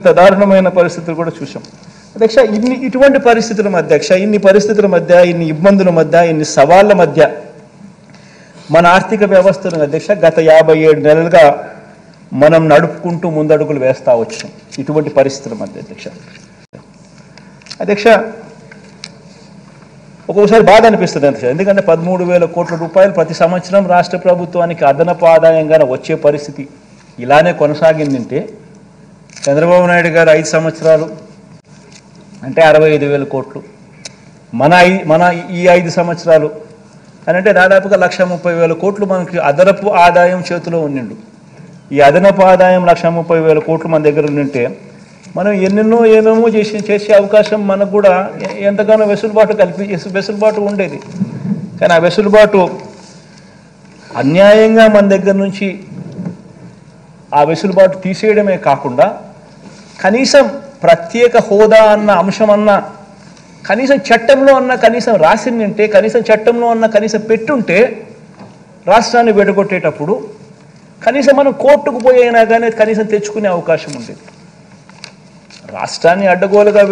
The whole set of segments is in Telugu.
దారుణమైన పరిస్థితులు కూడా చూసాం అధ్యక్ష. ఇటువంటి పరిస్థితుల మధ్య అధ్యక్ష, ఇన్ని పరిస్థితుల మధ్య, ఇన్ని ఇబ్బందుల మధ్య, ఇన్ని సవాళ్ల మధ్య మన ఆర్థిక వ్యవస్థను అధ్యక్ష గత 57 నెలలుగా మనం నడుపుకుంటూ ముందడుగులు వేస్తా వచ్చాం. ఇటువంటి పరిస్థితుల మధ్య అధ్యక్ష ఒక్కొక్కసారి బాధ అనిపిస్తుంది అధ్యక్ష. ఎందుకంటే 13,000 కోట్ల రూపాయలు ప్రతి సంవత్సరం రాష్ట్ర ప్రభుత్వానికి అదనపు ఆదాయంగా వచ్చే పరిస్థితి ఇలానే కొనసాగిందంటే చంద్రబాబు నాయుడు గారు 5 సంవత్సరాలు అంటే 65,000 కోట్లు, మన ఈ 5 సంవత్సరాలు అని అంటే దాదాపుగా 1,30,000 కోట్లు మనకి అదనపు ఆదాయం చేతిలో ఉండిండు. ఈ అదనపు ఆదాయం 1,30,000 కోట్లు మన దగ్గర ఉండింటే మనం ఏమేమో చేసే అవకాశం మనకు కూడా ఎంతగానో వెసులుబాటు ఉండేది. కానీ ఆ వెసులుబాటు అన్యాయంగా మన దగ్గర నుంచి ఆ వెసులుబాటు తీసేయడమే కాకుండా కనీసం ప్రత్యేక హోదా అన్న అంశం అన్న కనీసం చట్టంలో అన్న కనీసం రాసిందంటే, కనీసం చట్టంలో అన్న కనీసం పెట్టుంటే రాష్ట్రాన్ని విడగొట్టేటప్పుడు కనీసం మనం కోర్టుకు పోయినా కానీ కనీసం తెచ్చుకునే అవకాశం ఉండేది. రాష్ట్రాన్ని అడ్డగోలుగా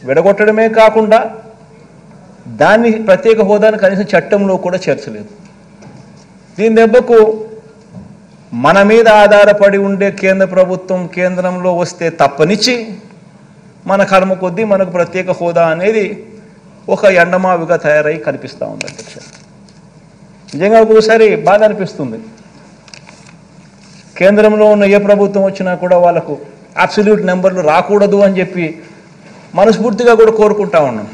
విడగొట్టడమే కాకుండా దాన్ని ప్రత్యేక హోదాను కనీసం చట్టంలో కూడా చేర్చలేదు. దీని దెబ్బకు మన మీద ఆధారపడి ఉండే కేంద్ర ప్రభుత్వం కేంద్రంలో వస్తే తప్పనిచ్చి మన కర్మ కొద్దీ మనకు ప్రత్యేక హోదా అనేది ఒక ఎండమావిగా తయారై కనిపిస్తూ ఉంది అధ్యక్ష. నిజంగా ఒక్కోసారి బాధ అనిపిస్తుంది. కేంద్రంలో ఉన్న ఏ ప్రభుత్వం వచ్చినా కూడా వాళ్ళకు అబ్సల్యూట్ నెంబర్లు రాకూడదు అని చెప్పి మనస్ఫూర్తిగా కూడా కోరుకుంటా ఉన్నాం.